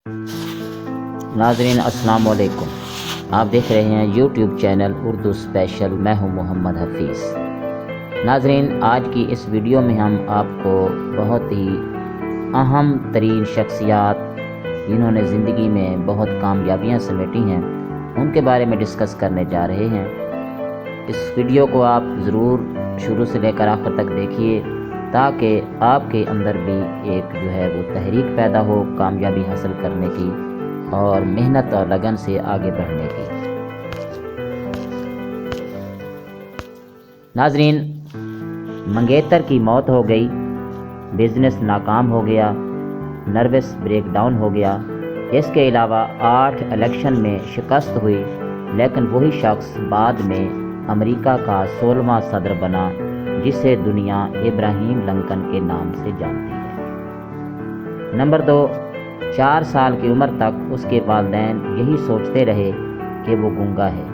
ناظرین السلام علیکم، آپ دیکھ رہے ہیں یوٹیوب چینل اردو اسپیشل، میں ہوں محمد حفیظ۔ ناظرین، آج کی اس ویڈیو میں ہم آپ کو بہت ہی اہم ترین شخصیات جنہوں نے زندگی میں بہت کامیابیاں سمیٹی ہیں ان کے بارے میں ڈسکس کرنے جا رہے ہیں۔ اس ویڈیو کو آپ ضرور شروع سے لے کر آخر تک دیکھیے تاکہ آپ کے اندر بھی ایک وہ تحریک پیدا ہو کامیابی حاصل کرنے کی اور محنت اور لگن سے آگے بڑھنے کی۔ ناظرین، منگیتر کی موت ہو گئی، بزنس ناکام ہو گیا، نروس بریک ڈاؤن ہو گیا، اس کے علاوہ 8 الیکشن میں شکست ہوئی، لیکن وہی شخص بعد میں امریکہ کا 16واں صدر بنا جسے دنیا ابراہیم لنکن کے نام سے جانتی ہے۔ نمبر 2، 4 سال کی عمر تک اس کے والدین یہی سوچتے رہے کہ وہ گونگا ہے۔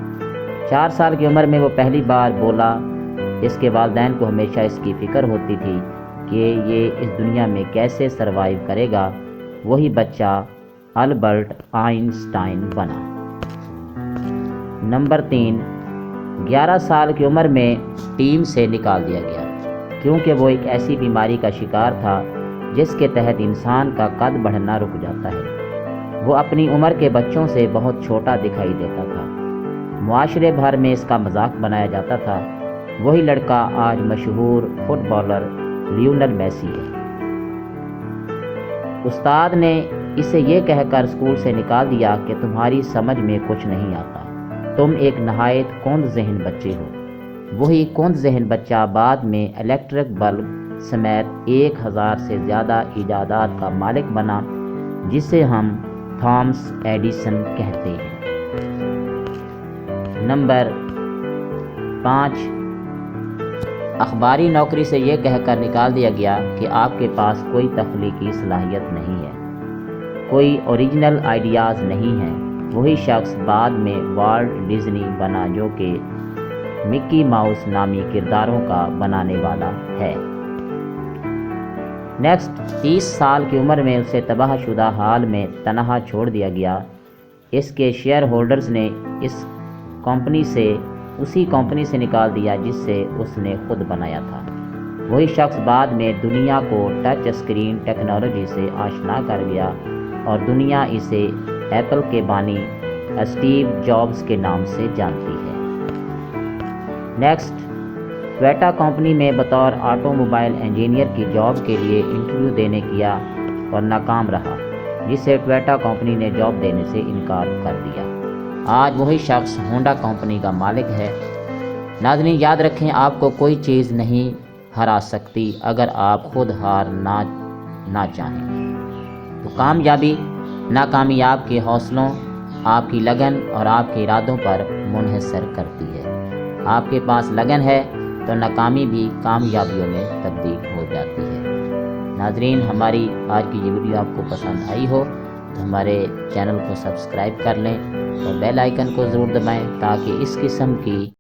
4 سال کی عمر میں وہ پہلی بار بولا۔ اس کے والدین کو ہمیشہ اس کی فکر ہوتی تھی کہ یہ اس دنیا میں کیسے سروائیو کرے گا۔ وہی بچہ البرٹ آئنسٹائن بنا۔ نمبر 3، 11 سال کی عمر میں ٹیم سے نکال دیا گیا کیونکہ وہ ایک ایسی بیماری کا شکار تھا جس کے تحت انسان کا قد بڑھنا رک جاتا ہے۔ وہ اپنی عمر کے بچوں سے بہت چھوٹا دکھائی دیتا تھا۔ معاشرے بھر میں اس کا مذاق بنایا جاتا تھا۔ وہی لڑکا آج مشہور فٹ بالر لیونل میسی ہے۔ استاد نے اسے یہ کہہ کر اسکول سے نکال دیا کہ تمہاری سمجھ میں کچھ نہیں آتا، تم ایک نہایت کند ذہن بچے ہو۔ وہی کند ذہن بچہ بعد میں الیکٹرک بلب سمیت 1000 سے زیادہ ایجادات کا مالک بنا جسے ہم تھامس ایڈیسن کہتے ہیں۔ نمبر 5، اخباری نوکری سے یہ کہہ کر نکال دیا گیا کہ آپ کے پاس کوئی تخلیقی صلاحیت نہیں ہے، کوئی اوریجنل آئیڈیاز نہیں ہیں۔ وہی شخص بعد میں والٹ ڈزنی بنا جو کہ مکی ماؤس نامی کرداروں کا بنانے والا ہے۔ نیکسٹ، 30 سال کی عمر میں اسے تباہ شدہ حال میں تنہا چھوڑ دیا گیا۔ اس کے شیئر ہولڈرز نے اسی کمپنی سے نکال دیا جس سے اس نے خود بنایا تھا۔ وہی شخص بعد میں دنیا کو ٹچ اسکرین ٹیکنالوجی سے آشنا کر گیا اور دنیا اسے ایپل کے بانی اسٹیو جابز کے نام سے جانتی ہے۔ نیکسٹ، ٹویوٹا کمپنی میں بطور آٹو موبائل انجینئر کی جاب کے لیے انٹرویو دینے گیا اور ناکام رہا جسے ٹویوٹا کمپنی نے جاب دینے سے انکار کر دیا۔ آج وہی شخص ہونڈا کمپنی کا مالک ہے۔ ناظرین، یاد رکھیں، آپ کو کوئی چیز نہیں ہرا سکتی اگر آپ خود ہار نہ چاہیں۔ تو کامیابی ناکامی آپ کے حوصلوں، آپ کی لگن اور آپ کے ارادوں پر منحصر کرتی ہے۔ آپ کے پاس لگن ہے تو ناکامی بھی کامیابیوں میں تبدیل ہو جاتی ہے۔ ناظرین، ہماری آج کی یہ ویڈیو آپ کو پسند آئی ہو تو ہمارے چینل کو سبسکرائب کر لیں اور بیل آئیکن کو ضرور دبائیں تاکہ اس قسم کی